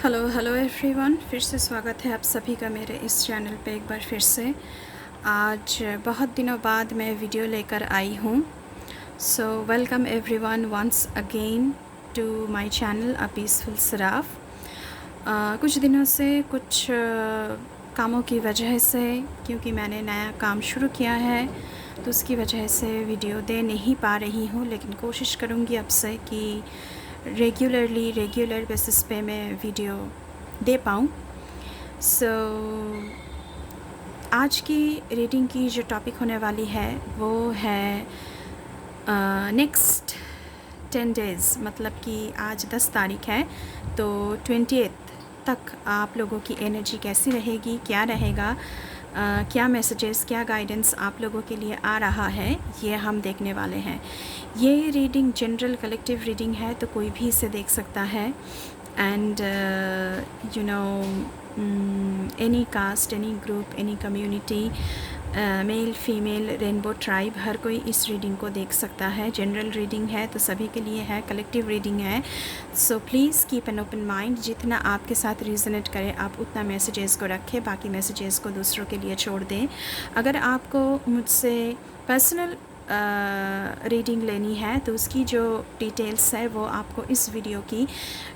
Hello hello everyone, फिर से स्वागत है आप सभी का मेरे इस चैनल पे एक बार फिर से। आज बहुत दिनों बाद मैं वीडियो लेकर आई हूँ। So welcome everyone once again to my channel a peaceful Saraf. कुछ दिनों से कुछ कामों की वजह से, क्योंकि मैंने नया काम शुरू किया है तो उसकी वजह से वीडियो दे नहीं पा रही हूँ, लेकिन कोशिश करूँगी अब से कि रेगुलर बेसिस पे मैं वीडियो दे पाऊँ। सो आज की रीडिंग की जो टॉपिक होने वाली है वो है नेक्स्ट 10 डेज़, मतलब कि आज 10 तारीख है तो 20th तक आप लोगों की एनर्जी कैसी रहेगी, क्या रहेगा, क्या मैसेजेस, क्या गाइडेंस आप लोगों के लिए आ रहा है, ये हम देखने वाले हैं। ये रीडिंग जनरल कलेक्टिव रीडिंग है तो कोई भी इसे देख सकता है। And you know any caste, any group, any community, male female, rainbow tribe, हर कोई इस रीडिंग को देख सकता है। जनरल रीडिंग है तो सभी के लिए है, कलेक्टिव रीडिंग है। So please keep an open mind. जितना आपके साथ रिजोनेट करे आप उतना मैसेजेस को रखें, बाकी मैसेजेस को दूसरों के लिए छोड़ दें। अगर आपको मुझसे पर्सनल रीडिंग लेनी है तो उसकी जो डिटेल्स है वो आपको इस वीडियो की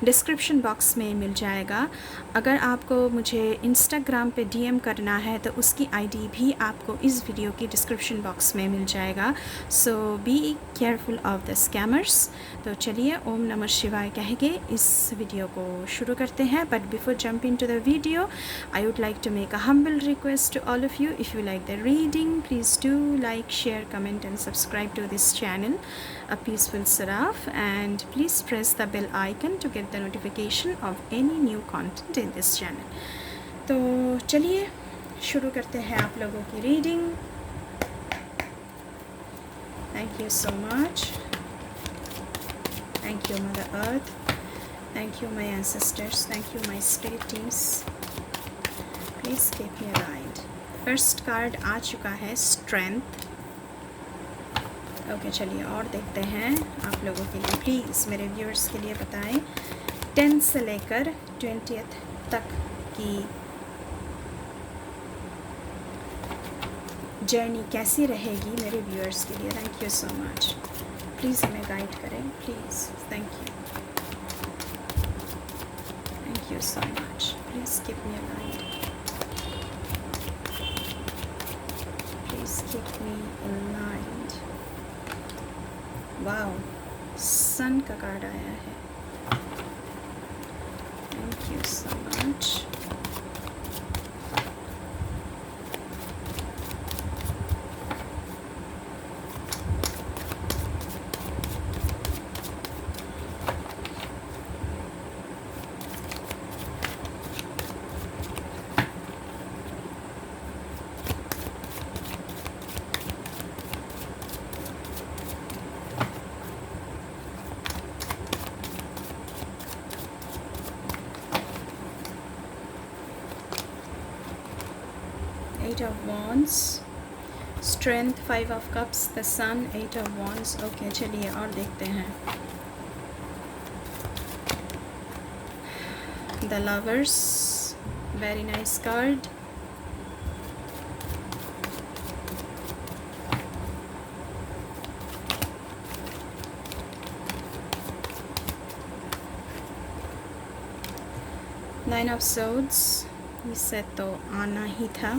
डिस्क्रिप्शन बॉक्स में मिल जाएगा। अगर आपको मुझे इंस्टाग्राम पे डीएम करना है तो उसकी आईडी भी आपको इस वीडियो की डिस्क्रिप्शन बॉक्स में मिल जाएगा। So be careful of the scammers. तो चलिए ओम नमः शिवाय कह के इस वीडियो को शुरू करते हैं। But before jump into the video वीडियो, I would like to make a humble request to all of you. If you like the reading, please do like, share, comment and subscribe to this channel, A Peaceful Saraf, and please press the bell icon to get the notification of any new content in this channel. तो चलिए शुरू करते हैं आप लोगों की reading. Thank you so much. Thank you Mother Earth. Thank you my ancestors. Thank you my spirit teams. Please keep me aligned. First card आ चुका है स्ट्रेंथ। ओके चलिए और देखते हैं आप लोगों के लिए। प्लीज़ मेरे व्यूअर्स के लिए बताएं 10 से लेकर 20th तक की जर्नी कैसी रहेगी मेरे व्यूअर्स के लिए। Thank you so much. Please हमें गाइड करें please. Thank you so much. Please keep me aligned. Keep me aligned. Wow, सन का कार्ड आया है। Thank you so much. Eight of Wands, Strength, Five of Cups, the Sun, Eight of Wands. Okay, चलिए और देखते हैं। The Lovers, very nice card. Nine of Swords, इसे तो आना ही था।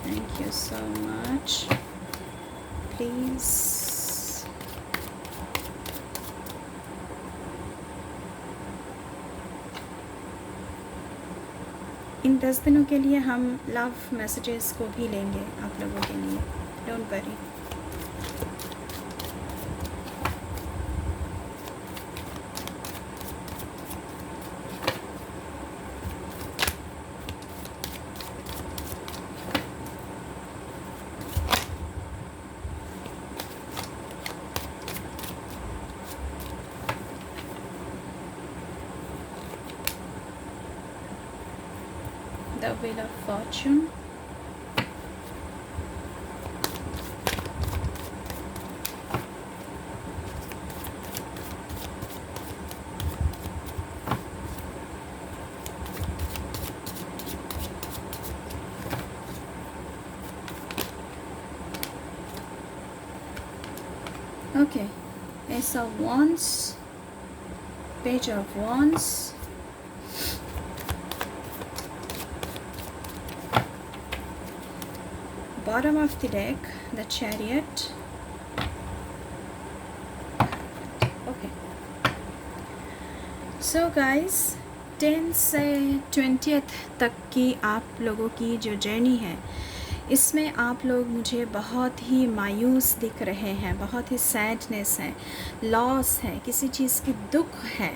Thank you so much. Please. इन 10 दिनों के लिए हम लव मैसेजेस को भी लेंगे आप लोगों के लिए। Don't worry. The Wheel of Fortune, Ace of Wands, Page of Wands, bottom of the deck, the Chariot. Okay, so guys, 10 से 20th तक की आप लोगों की जो जर्नी है, इसमें आप लोग मुझे बहुत ही मायूस दिख रहे हैं, बहुत ही सैडनेस है, लॉस है, किसी चीज़ की दुख है,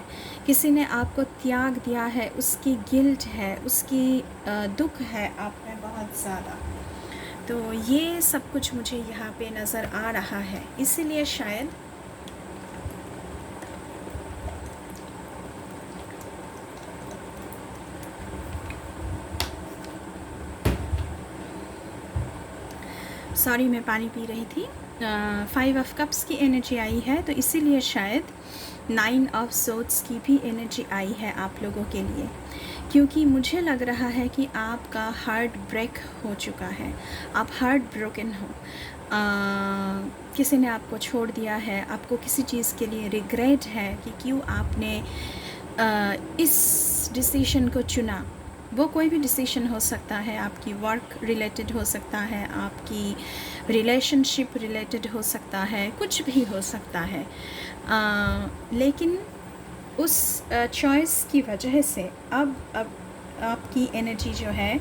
किसी ने आपको त्याग दिया है, उसकी गिल्ट है, उसकी दुख है आप में बहुत ज़्यादा। तो ये सब कुछ मुझे यहाँ पे नज़र आ रहा है, इसीलिए शायद सॉरी मैं पानी पी रही थी। 5 ऑफ कप्स की एनर्जी आई है, तो इसीलिए शायद 9 ऑफ सोर्ड्स की भी एनर्जी आई है आप लोगों के लिए, क्योंकि मुझे लग रहा है कि आपका हार्ट ब्रेक हो चुका है, आप हार्ट ब्रोकन हो। किसी ने आपको छोड़ दिया है, आपको किसी चीज़ के लिए रिग्रेट है कि क्यों आपने इस डिसीशन को चुना। वो कोई भी डिसीशन हो सकता है, आपकी वर्क रिलेटेड हो सकता है, आपकी रिलेशनशिप रिलेटेड हो सकता है, कुछ भी हो सकता है। लेकिन उस चॉइस की वजह से अब आपकी एनर्जी जो है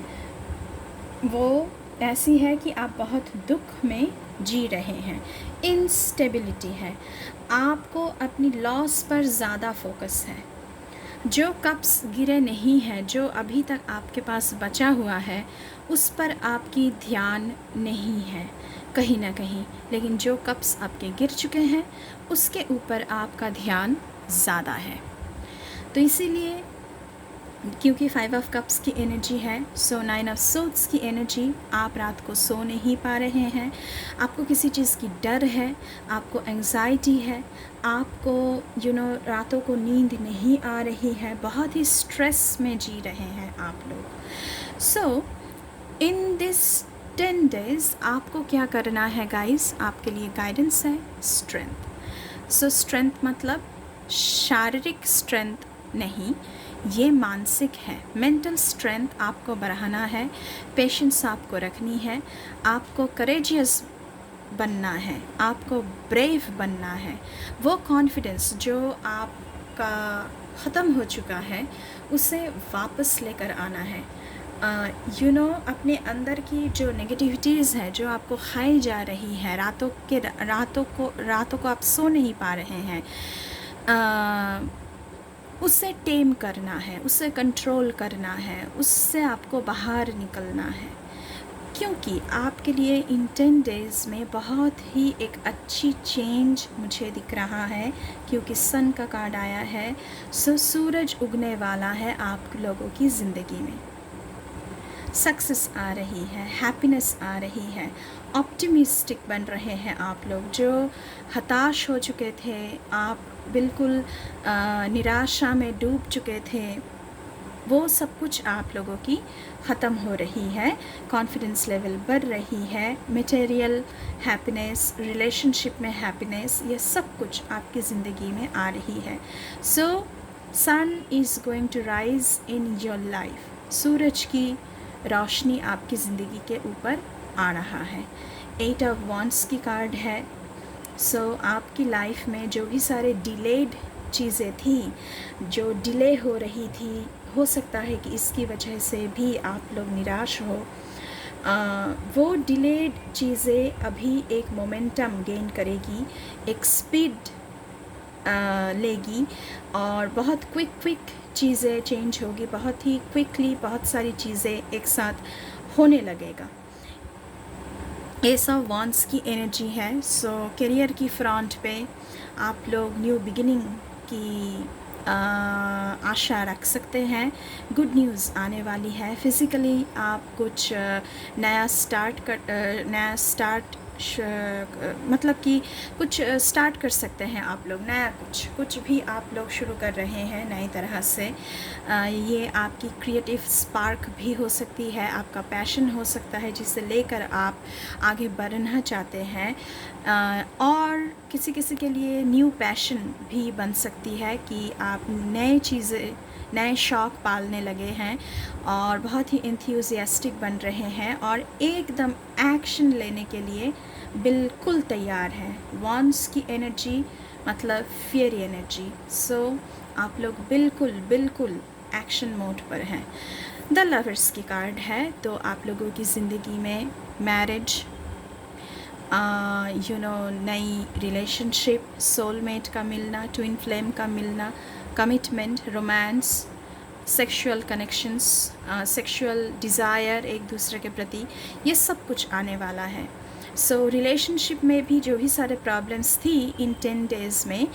वो ऐसी है कि आप बहुत दुख में जी रहे हैं, इनस्टेबिलिटी है, आपको अपनी लॉस पर ज़्यादा फोकस है। जो कप्स गिरे नहीं हैं, जो अभी तक आपके पास बचा हुआ है, उस पर आपकी ध्यान नहीं है कहीं ना कहीं, लेकिन जो कप्स आपके गिर चुके हैं उसके ऊपर आपका ध्यान ज़्यादा है। तो इसीलिए क्योंकि 5 ऑफ कप्स की एनर्जी है, सो 9 ऑफ सोर्ड्स की एनर्जी, आप रात को सो नहीं पा रहे हैं, आपको किसी चीज़ की डर है, आपको एंग्जाइटी है, आपको रातों को नींद नहीं आ रही है, बहुत ही स्ट्रेस में जी रहे हैं आप लोग। सो इन दिस 10 डेज़ आपको क्या करना है गाइस, आपके लिए गाइडेंस है स्ट्रेंथ। सो स्ट्रेंथ मतलब शारीरिक स्ट्रेंथ नहीं, ये मानसिक है। मेंटल स्ट्रेंथ आपको बढ़ाना है, पेशेंस आपको रखनी है, आपको करेजियस बनना है, आपको ब्रेव बनना है। वो कॉन्फिडेंस जो आपका ख़त्म हो चुका है उसे वापस लेकर आना है। अपने अंदर की जो नेगेटिविटीज़ है, जो आपको खाई जा रही है, रातों को आप सो नहीं पा रहे हैं, उससे टेम करना है, उससे कंट्रोल करना है, उससे आपको बाहर निकलना है। क्योंकि आपके लिए इन 10 डेज़ में बहुत ही एक अच्छी चेंज मुझे दिख रहा है, क्योंकि सन का कार्ड आया है। सो सूरज उगने वाला है आप लोगों की ज़िंदगी में, सक्सेस आ रही है, हैप्पीनेस आ रही है, ऑप्टिमिस्टिक बन रहे हैं आप लोग। जो हताश हो चुके थे, आप बिल्कुल निराशा में डूब चुके थे, वो सब कुछ आप लोगों की ख़त्म हो रही है, कॉन्फिडेंस लेवल बढ़ रही है, मटेरियल हैप्पीनेस, रिलेशनशिप में हैप्पीनेस, ये सब कुछ आपकी ज़िंदगी में आ रही है। So sun is going to rise in your life, सूरज की रोशनी आपकी ज़िंदगी के ऊपर आ रहा है। 8 ऑफ वॉन्ड्स की कार्ड है। सो आपकी लाइफ में जो भी सारे डिलेड चीज़ें थी, जो डिले हो रही थी, हो सकता है कि इसकी वजह से भी आप लोग निराश हो। वो डिलेड चीज़ें अभी एक मोमेंटम गेन करेगी, एक स्पीड लेगी और बहुत क्विक चीज़ें चेंज होगी, बहुत ही क्विकली बहुत सारी चीज़ें एक साथ होने लगेगा। एस ऑफ वॉन्ड्स की एनर्जी है। सो करियर की फ्रंट पे आप लोग न्यू बिगिनिंग की आशा रख सकते हैं। गुड न्यूज़ आने वाली है। फिज़िकली आप कुछ नया स्टार्ट मतलब कि कुछ स्टार्ट कर सकते हैं आप लोग, नया कुछ भी आप लोग शुरू कर रहे हैं नई तरह से। ये आपकी क्रिएटिव स्पार्क भी हो सकती है, आपका पैशन हो सकता है जिसे लेकर आप आगे बढ़ना चाहते हैं। और किसी किसी के लिए न्यू पैशन भी बन सकती है कि आप नए चीज़ें, नए शौक़ पालने लगे हैं और बहुत ही एंथुसियास्टिक बन रहे हैं और एकदम एक्शन लेने के लिए बिल्कुल तैयार हैं। वॉन्ड्स की एनर्जी मतलब फेयरी एनर्जी। सो आप लोग बिल्कुल एक्शन मोड पर हैं। द लवर्स की कार्ड है, तो आप लोगों की ज़िंदगी में मैरिज, नई रिलेशनशिप, सोलमेट का मिलना, ट्विन फ्लेम का मिलना, commitment, romance, sexual connections, sexual desire एक दूसरे के प्रति, ये सब कुछ आने वाला है। सो रिलेशनशिप में भी जो भी सारे प्रॉब्लम्स थी इन 10 डेज़ में,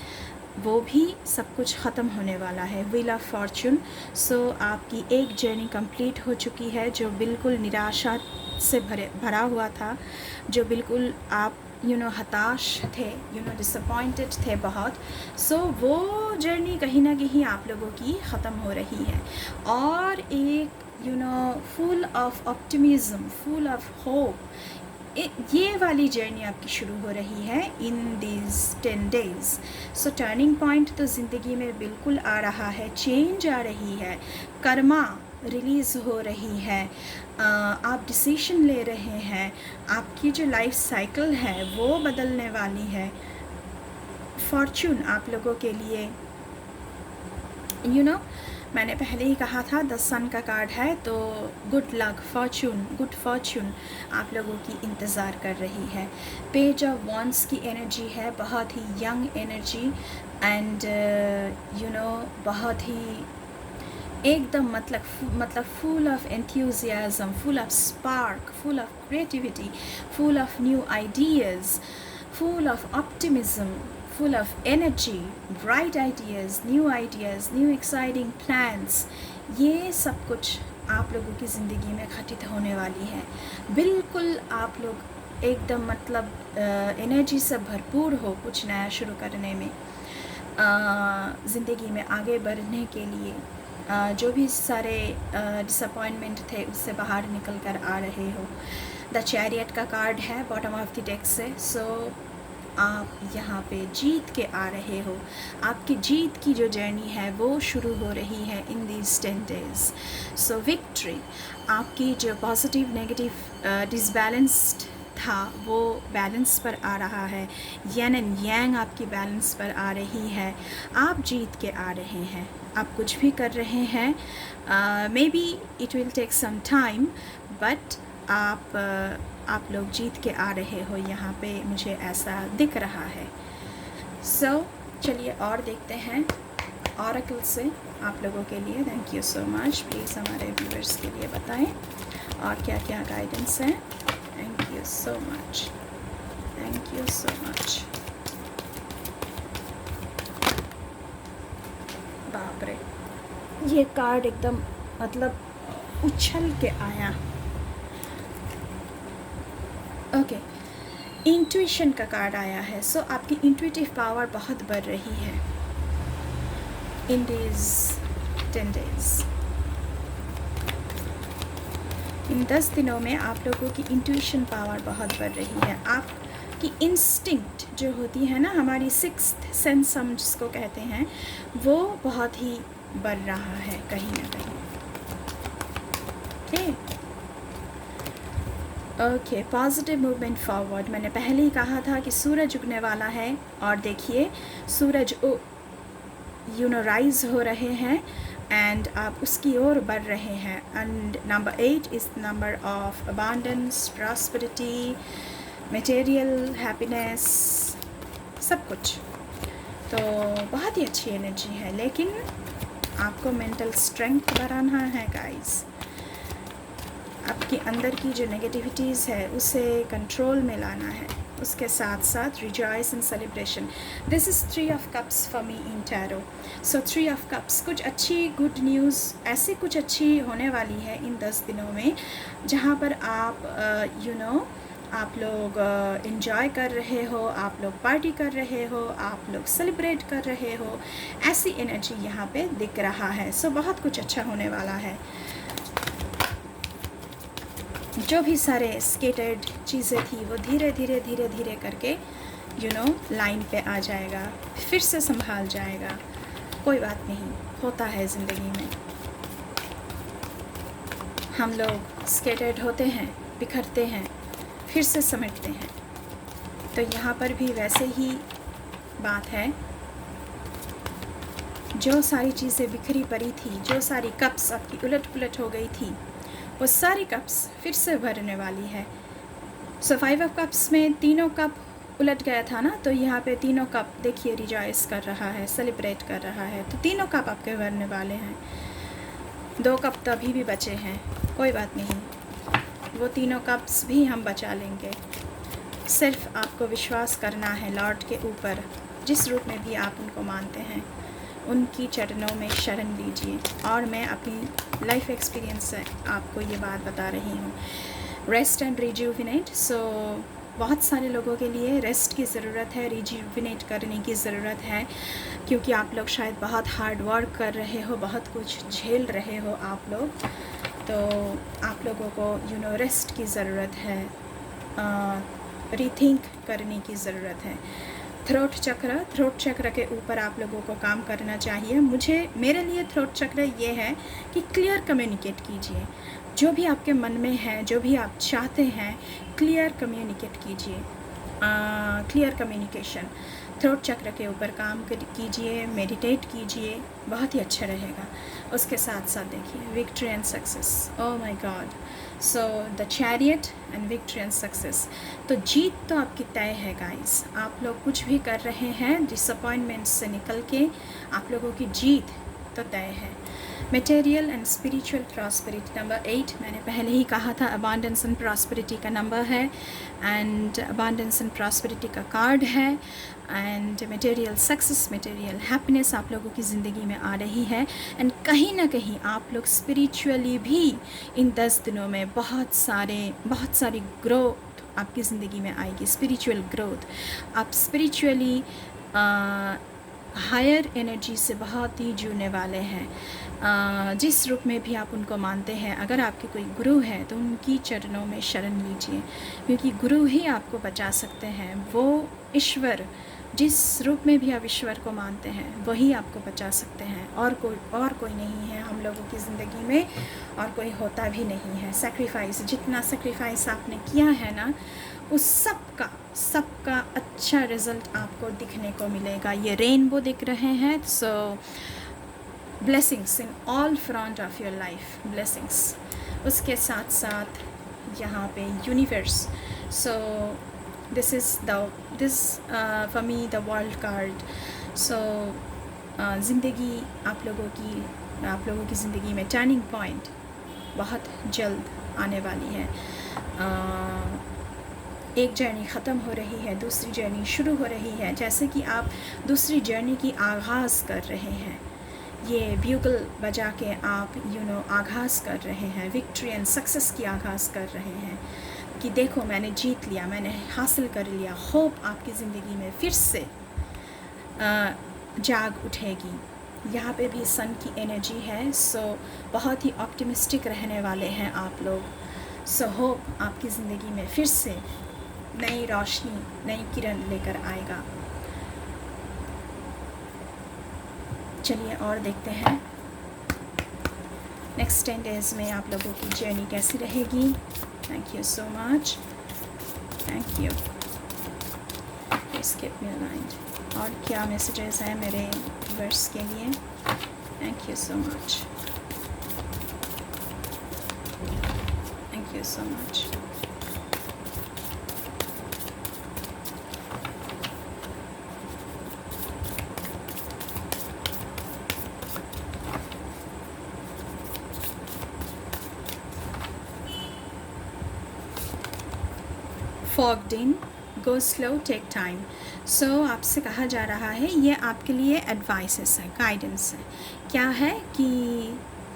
वो भी सब कुछ ख़त्म होने वाला है। Wheel of Fortune. सो आपकी एक जर्नी कंप्लीट हो चुकी है जो बिल्कुल निराशा से भरा हुआ था, जो बिल्कुल आप हताश थे, डिसअपॉइंटेड थे बहुत। सो वो जर्नी कहीं ना कहीं आप लोगों की ख़त्म हो रही है और एक full of optimism, full of hope, ये वाली जर्नी आपकी शुरू हो रही है in these 10 days. So turning point तो ज़िंदगी में बिल्कुल आ रहा है, चेंज आ रही है, कर्मा रिलीज़ हो रही है, आप डिसीजन ले रहे हैं, आपकी जो लाइफ साइकिल है वो बदलने वाली है। फॉर्चून आप लोगों के लिए मैंने पहले ही कहा था 10 सन का कार्ड है, तो good luck, Fortune, good Fortune आप लोगों की इंतज़ार कर रही है। पेज ऑफ वॉन्ड्स की एनर्जी है, बहुत ही यंग एनर्जी एंड बहुत ही एकदम मतलब full of enthusiasm, full of spark, full of creativity, full of new ideas, full of optimism, full of energy, bright ideas, new exciting plans, ये सब कुछ आप लोगों की ज़िंदगी में घटित होने वाली है। बिल्कुल आप लोग एकदम एनर्जी से भरपूर हो कुछ नया शुरू करने में, ज़िंदगी में आगे बढ़ने के लिए। जो भी सारे डिसअपॉइंटमेंट थे उससे बाहर निकल कर आ रहे हो। द चैरियट का कार्ड है बॉटम ऑफ द डेक से। सो आप यहाँ पे जीत के आ रहे हो, आपकी जीत की जो जर्नी है वो शुरू हो रही है in these 10 days. So victory, आपकी जो पॉजिटिव नेगेटिव डिसबैलेंस्ड था वो बैलेंस पर आ रहा है, यन एंड यांग आपकी बैलेंस पर आ रही है, आप जीत के आ रहे हैं। आप कुछ भी कर रहे हैं, maybe it will take some time, but आप लोग जीत के आ रहे हो, यहाँ पे मुझे ऐसा दिख रहा है। सो चलिए और देखते हैं ऑरेकल से आप लोगों के लिए। Thank you so much. Please हमारे व्यूअर्स के लिए बताएं और क्या क्या गाइडेंस है। Thank you so much, thank you so much. बाप रे, ये कार्ड एकदम उछल के आया। ओके, इंट्यूशन का कार्ड आया है। सो आपकी इंट्यूटिव पावर बहुत बढ़ रही है इन दीज 10 डेज़। इन 10 दिनों में आप लोगों की इंट्यूशन पावर बहुत बढ़ रही है। आपकी इंस्टिंक्ट जो होती है ना, हमारी सिक्स्थ सेंस हम जिसको कहते हैं, वो बहुत ही बढ़ रहा है कहीं ना कहीं। Okay, positive movement forward. मैंने पहले ही कहा था कि सूरज उगने वाला है और देखिए सूरज राइज हो रहे हैं एंड आप उसकी ओर बढ़ रहे हैं। And number 8 is number of abundance, prosperity, material happiness, सब कुछ। तो बहुत ही अच्छी एनर्जी है, लेकिन आपको मेंटल स्ट्रेंथ बढ़ाना है गाइस। आपके अंदर की जो नेगेटिविटीज़ है उसे कंट्रोल में लाना है, उसके साथ साथ rejoice and celebration. This is 3 of cups for me in tarot. So 3 of cups, कुछ अच्छी गुड न्यूज़ ऐसी कुछ अच्छी होने वाली है इन 10 दिनों में, जहाँ पर आप आप लोग एंजॉय कर रहे हो, आप लोग पार्टी कर रहे हो, आप लोग सेलिब्रेट कर रहे हो, ऐसी एनर्जी यहाँ पे दिख रहा है। सो बहुत कुछ अच्छा होने वाला है। जो भी सारे स्केटर्ड चीज़ें थी वो धीरे धीरे धीरे धीरे करके लाइन पे आ जाएगा, फिर से संभाल जाएगा। कोई बात नहीं, होता है ज़िंदगी में। हम लोग स्केटर्ड होते हैं, बिखरते हैं, फिर से समेटते हैं। तो यहाँ पर भी वैसे ही बात है। जो सारी चीज़ें बिखरी पड़ी थी, जो सारी कप्स आपकी उलट पुलट हो गई थी, वो सारी कप्स फिर से भरने वाली है। सो 5 ऑफ कप्स में तीनों कप उलट गया था ना, तो यहाँ पे तीनों कप देखिए रिजॉइस कर रहा है, सेलिब्रेट कर रहा है। तो तीनों कप आपके भरने वाले हैं। 2 कप तो अभी भी बचे हैं, कोई बात नहीं, वो तीनों कप्स भी हम बचा लेंगे। सिर्फ आपको विश्वास करना है लॉर्ड के ऊपर, जिस रूप में भी आप उनको मानते हैं, उनकी चरणों में शरण लीजिए। और मैं अपनी लाइफ एक्सपीरियंस से आपको ये बात बता रही हूँ, रेस्ट एंड रिजुविनेट। सो बहुत सारे लोगों के लिए रेस्ट की ज़रूरत है, रिजुविनेट करने की ज़रूरत है, क्योंकि आप लोग शायद बहुत हार्ड वर्क कर रहे हो, बहुत कुछ झेल रहे हो आप लोग। तो आप लोगों को रेस्ट की ज़रूरत है, रीथिंक करने की ज़रूरत है। थ्रोट चक्र के ऊपर आप लोगों को काम करना चाहिए। मेरे लिए थ्रोट चक्र ये है कि क्लियर कम्युनिकेट कीजिए। जो भी आपके मन में है, जो भी आप चाहते हैं, क्लियर कम्युनिकेट कीजिए। क्लियर कम्युनिकेशन, थ्रोट चक्र के ऊपर काम कीजिए, मेडिटेट कीजिए, बहुत ही अच्छा रहेगा। उसके साथ साथ देखिए victory and success, oh my God. So the chariot and victory and success. तो जीत तो आपकी तय है गाइस। आप लोग कुछ भी कर रहे हैं, डिसअपॉइंटमेंट से निकल के आप लोगों की जीत तो तय है। Material and spiritual prosperity number 8, मैंने पहले ही कहा था, अबांडेंस एंड प्रॉस्पेरिटी का नंबर है, एंड अबांडेंस एंड प्रॉस्पेरिटी का कार्ड है, and material success, material happiness आप लोगों की ज़िंदगी में आ रही है। एंड कहीं ना कहीं आप लोग स्पिरिचुअली भी इन 10 दिनों में बहुत सारी ग्रोथ आपकी ज़िंदगी में आएगी। स्पिरिचुअल ग्रोथ, आप स्पिरिचुअली हायर एनर्जी से बहुत ही जुड़ने वाले हैं। जिस रूप में भी आप उनको मानते हैं, अगर आपके कोई गुरु है तो उनकी चरणों में शरण लीजिए, क्योंकि गुरु ही आपको बचा सकते हैं। वो ईश्वर, जिस रूप में भी आप ईश्वर को मानते हैं, वही आपको बचा सकते हैं। और कोई नहीं है हम लोगों की ज़िंदगी में, और कोई होता भी नहीं है। सेक्रीफाइस, जितना सेक्रीफाइस आपने किया है ना, उस सबका अच्छा रिज़ल्ट आपको दिखने को मिलेगा। ये रेनबो दिख रहे हैं। So blessings in all front of your life, blessings. उसके साथ साथ यहाँ पे universe. So this for me the world card. So ज़िंदगी आप लोगों की ज़िंदगी में टर्निंग पॉइंट बहुत जल्द आने वाली है। एक जर्नी ख़त्म हो रही है, दूसरी जर्नी शुरू हो रही है। जैसे कि आप दूसरी जर्नी की आगाज़ कर रहे हैं, ये ब्यूगल बजा के आप आगाज़ कर रहे हैं, विक्ट्री एंड सक्सेस की आगाज़ कर रहे हैं कि देखो मैंने जीत लिया, मैंने हासिल कर लिया। होप आपकी ज़िंदगी में फिर से जाग उठेगी। यहाँ पे भी सन की एनर्जी है। सो बहुत ही ऑप्टिमिस्टिक रहने वाले हैं आप लोग। सो होप आपकी ज़िंदगी में फिर से नई रोशनी, नई किरण लेकर आएगा। चलिए और देखते हैं नेक्स्ट 10 डेज़ में आप लोगों की जर्नी कैसी रहेगी। Thank you so much, thank you. Skip me mind. और क्या मैसेजेस हैं मेरे व्यूअर्स के लिए? Thank you so much, thank you so much. Fogged in, go slow, take time. So आपसे कहा जा रहा है, ये आपके लिए एडवाइसेस है, गाइडेंस है। क्या है कि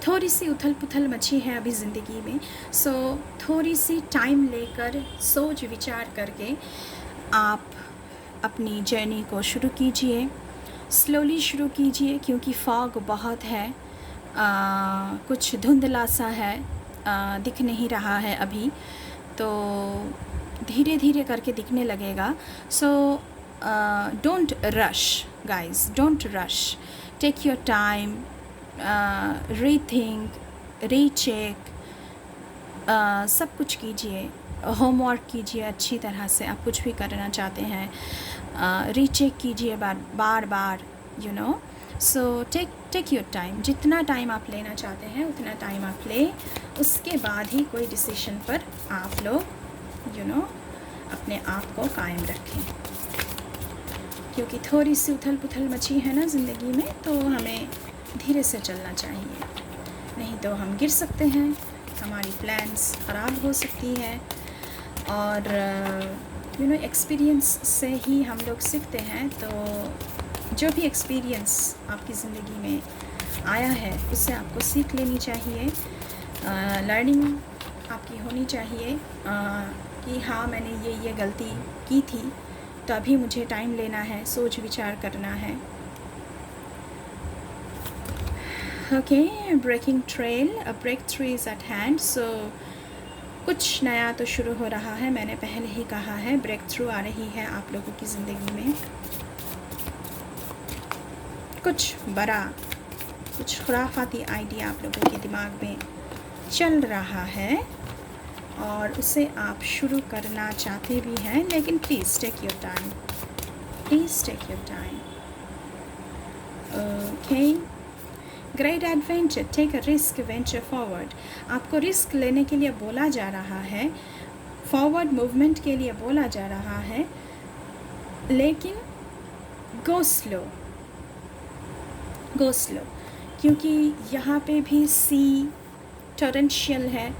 थोड़ी सी उथल पुथल मची है अभी ज़िंदगी में। सो थोड़ी सी टाइम लेकर सोच विचार करके आप अपनी जर्नी को शुरू कीजिए, स्लोली शुरू कीजिए, क्योंकि फॉग बहुत है, कुछ धुंधला सा है, दिख नहीं रहा है अभी, तो धीरे धीरे करके दिखने लगेगा। So don't rush guys, don't rush, take your time, rethink, recheck, सब कुछ कीजिए, होमवर्क कीजिए अच्छी तरह से। आप कुछ भी करना चाहते हैं रीचेक कीजिए बार बार, you know. So take your time, जितना टाइम आप लेना चाहते हैं उतना टाइम आप लें, उसके बाद ही कोई डिसीशन पर आप लोग यू नो अपने आप को कायम रखें, क्योंकि थोड़ी सी उथल पुथल मची है ना ज़िंदगी में, तो हमें धीरे से चलना चाहिए, नहीं तो हम गिर सकते हैं, हमारी प्लान्स ख़राब हो सकती है। और यू नो एक्सपीरियंस से ही हम लोग सीखते हैं, तो जो भी एक्सपीरियंस आपकी ज़िंदगी में आया है उससे आपको सीख लेनी चाहिए, लर्निंग आपकी होनी चाहिए कि हाँ मैंने ये गलती की थी, तो अभी मुझे टाइम लेना है, सोच विचार करना है। Okay, breaking trail, a breakthrough is at hand. So कुछ नया तो शुरू हो रहा है, मैंने पहले ही कहा है, ब्रेक थ्रू आ रही है आप लोगों की ज़िंदगी में। कुछ बड़ा, कुछ खुराफाती आइडिया आप लोगों के दिमाग में चल रहा है और उसे आप शुरू करना चाहते भी हैं, लेकिन please take your time, please take your time. Okay, great adventure, take a risk, venture forward. आपको रिस्क लेने के लिए बोला जा रहा है, फॉरवर्ड मूवमेंट के लिए बोला जा रहा है, लेकिन गो स्लो, गो स्लो, क्योंकि यहाँ पे भी सी टोरेंशियल है,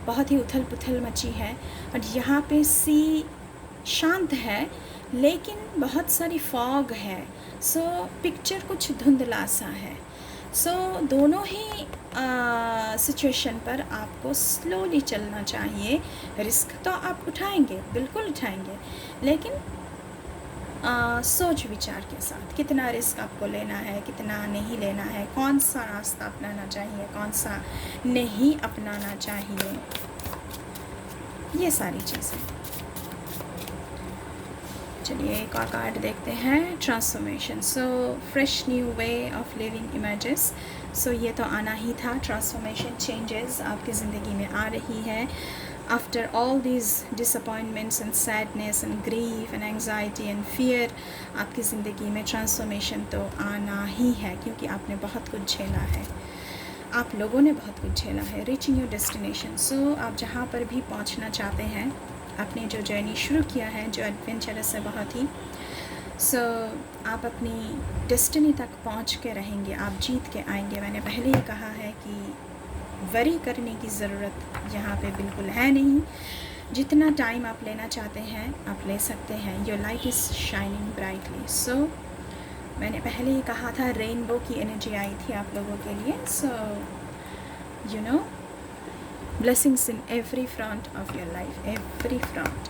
बहुत ही उथल पुथल मची है, और यहाँ पे सी शांत है लेकिन बहुत सारी फॉग है। सो पिक्चर कुछ धुंधला सा है। सो दोनों ही सिचुएशन पर आपको स्लोली चलना चाहिए। रिस्क तो आप उठाएंगे, बिल्कुल उठाएंगे, लेकिन सोच विचार के साथ, कितना रिस्क आपको लेना है, कितना नहीं लेना है, कौन सा रास्ता अपनाना चाहिए, कौन सा नहीं अपनाना चाहिए, ये सारी चीज़ें। चलिए एक और कार्ड देखते हैं, transformation. So fresh new way of living images. So ये तो आना ही था, ट्रांसफॉर्मेशन, चेंजेस आपकी ज़िंदगी में आ रही है। After all these disappointments and sadness and grief and anxiety and fear, आपकी ज़िंदगी में ट्रांसफॉर्मेशन तो आना ही है, क्योंकि आपने बहुत कुछ झेला है, आप लोगों ने बहुत कुछ झेला है। Reaching your destination. सो आप जहाँ पर भी पहुँचना चाहते हैं, आपने जो जर्नी शुरू किया है, जो एडवेंचरस है बहुत ही, सो आप अपनी डेस्टिनी तक पहुंच के रहेंगे, आप जीत के आएंगे। मैंने पहले ही कहा है कि वरी करने की ज़रूरत यहाँ पे बिल्कुल है नहीं। जितना टाइम आप लेना चाहते हैं आप ले सकते हैं। Your light is shining brightly. So मैंने पहले ही कहा था, रेनबो की एनर्जी आई थी आप लोगों के लिए। So you know, blessings in every front of your life, every front.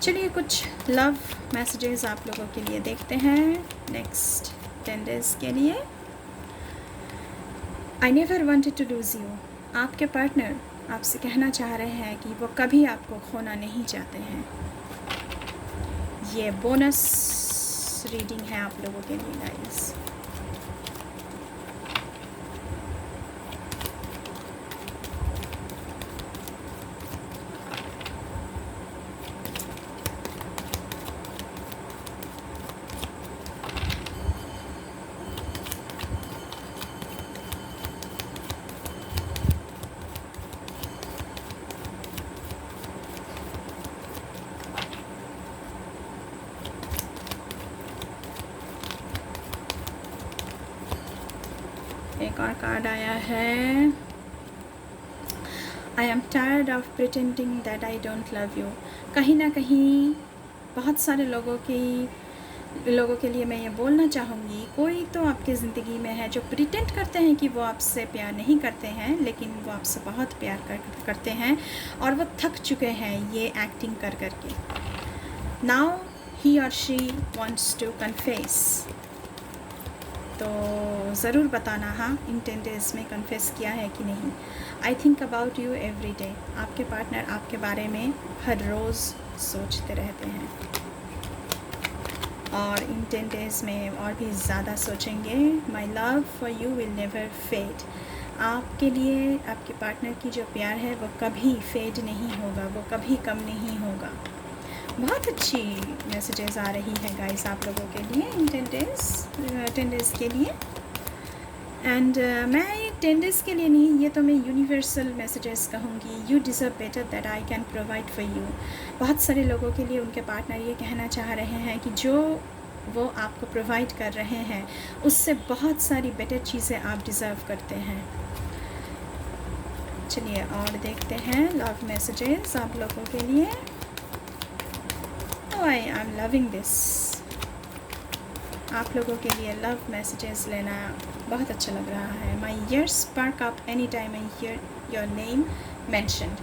चलिए कुछ लव मैसेजेस आप लोगों के लिए देखते हैं नेक्स्ट 10 डेज़ के लिए। I never wanted to lose you. आपके पार्टनर आपसे कहना चाह रहे हैं कि वो कभी आपको खोना नहीं चाहते हैं। ये बोनस रीडिंग है आप लोगों के लिए गाइस। एक और कार्ड आया है, I am tired of pretending that I don't love you. कहीं ना कहीं बहुत सारे लोगों की लोगों के लिए मैं ये बोलना चाहूँगी, कोई तो आपकी ज़िंदगी में है जो प्रिटेंड करते हैं कि वो आपसे प्यार नहीं करते हैं, लेकिन वो आपसे बहुत प्यार करते हैं और वो थक चुके हैं ये एक्टिंग कर के। नाउ ही और शी वांट्स टू कन्फेस। तो ज़रूर बताना हाँ इन 10 डेज़ में कन्फेस किया है कि नहीं। I think about you every day. आपके पार्टनर आपके बारे में हर रोज़ सोचते रहते हैं और इन 10 डेज़ में और भी ज़्यादा सोचेंगे। My love for you will never fade. आपके लिए आपके पार्टनर की जो प्यार है वो कभी फेड नहीं होगा, वो कभी कम नहीं होगा। बहुत अच्छी मैसेजेस आ रही है गाइस आप लोगों के लिए इन 10 डेज़ के लिए। एंड मैं ये 10 डेज़ के लिए नहीं, ये तो मैं यूनिवर्सल मैसेजेस कहूँगी। You deserve better that I can provide for you. बहुत सारे लोगों के लिए उनके पार्टनर ये कहना चाह रहे हैं कि जो वो आपको प्रोवाइड कर रहे हैं उससे बहुत सारी बेटर चीज़ें आप डिज़र्व करते हैं। चलिए और देखते हैं लव मैसेजेस आप लोगों के लिए। I am loving this. आप लोगों के लिए लव मैसेजेस लेना बहुत अच्छा लग रहा है। My ears spark up any time I hear your name mentioned.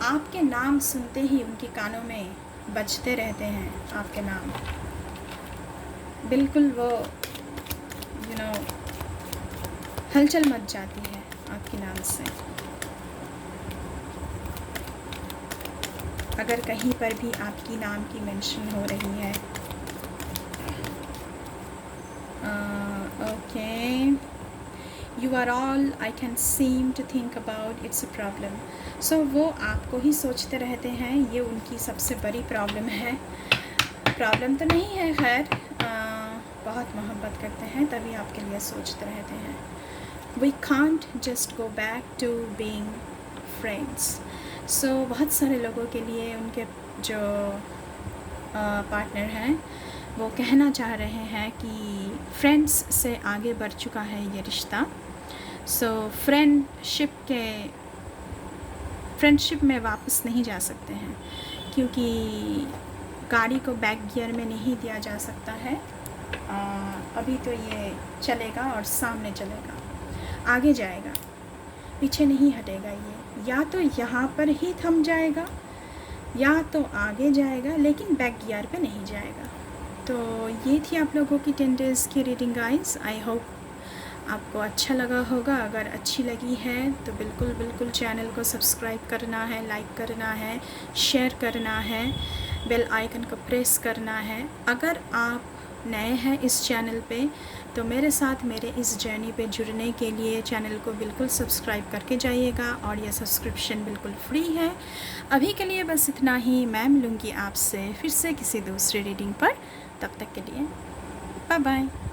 आपके नाम सुनते ही उनके कानों में बजते रहते हैं आपके नाम। बिल्कुल वो हलचल मच जाती है आपके नाम से। अगर कहीं पर भी आपकी नाम की मेंशन हो रही है। Okay, you are all I can seem to think about, it's a problem. So वो आपको ही सोचते रहते हैं, ये उनकी सबसे बड़ी प्रॉब्लम है। प्रॉब्लम तो नहीं है खैर, बहुत मोहब्बत करते हैं तभी आपके लिए सोचते रहते हैं। We can't just go back to being friends. So बहुत सारे लोगों के लिए उनके जो पार्टनर हैं वो कहना चाह रहे हैं कि फ्रेंड्स से आगे बढ़ चुका है ये रिश्ता। सो फ्रेंडशिप में वापस नहीं जा सकते हैं, क्योंकि गाड़ी को बैक गियर में नहीं दिया जा सकता है। अभी तो ये चलेगा और सामने चलेगा, आगे जाएगा, पीछे नहीं हटेगा। ये या तो यहाँ पर ही थम जाएगा या तो आगे जाएगा, लेकिन बैक गियर पे नहीं जाएगा। तो ये थी आप लोगों की 10 डेज़ की रीडिंग गाइस। आई होप आपको अच्छा लगा होगा। अगर अच्छी लगी है तो बिल्कुल चैनल को सब्सक्राइब करना है, लाइक करना है, शेयर करना है, बेल आइकन को प्रेस करना है। अगर आप नए हैं इस चैनल पे तो मेरे साथ मेरे इस जर्नी पे जुड़ने के लिए चैनल को बिल्कुल सब्सक्राइब करके जाइएगा, और यह सब्सक्रिप्शन बिल्कुल फ्री है। अभी के लिए बस इतना ही। मैं मिलूँगी आपसे फिर से किसी दूसरी रीडिंग पर। तब तक के लिए बाय बाय।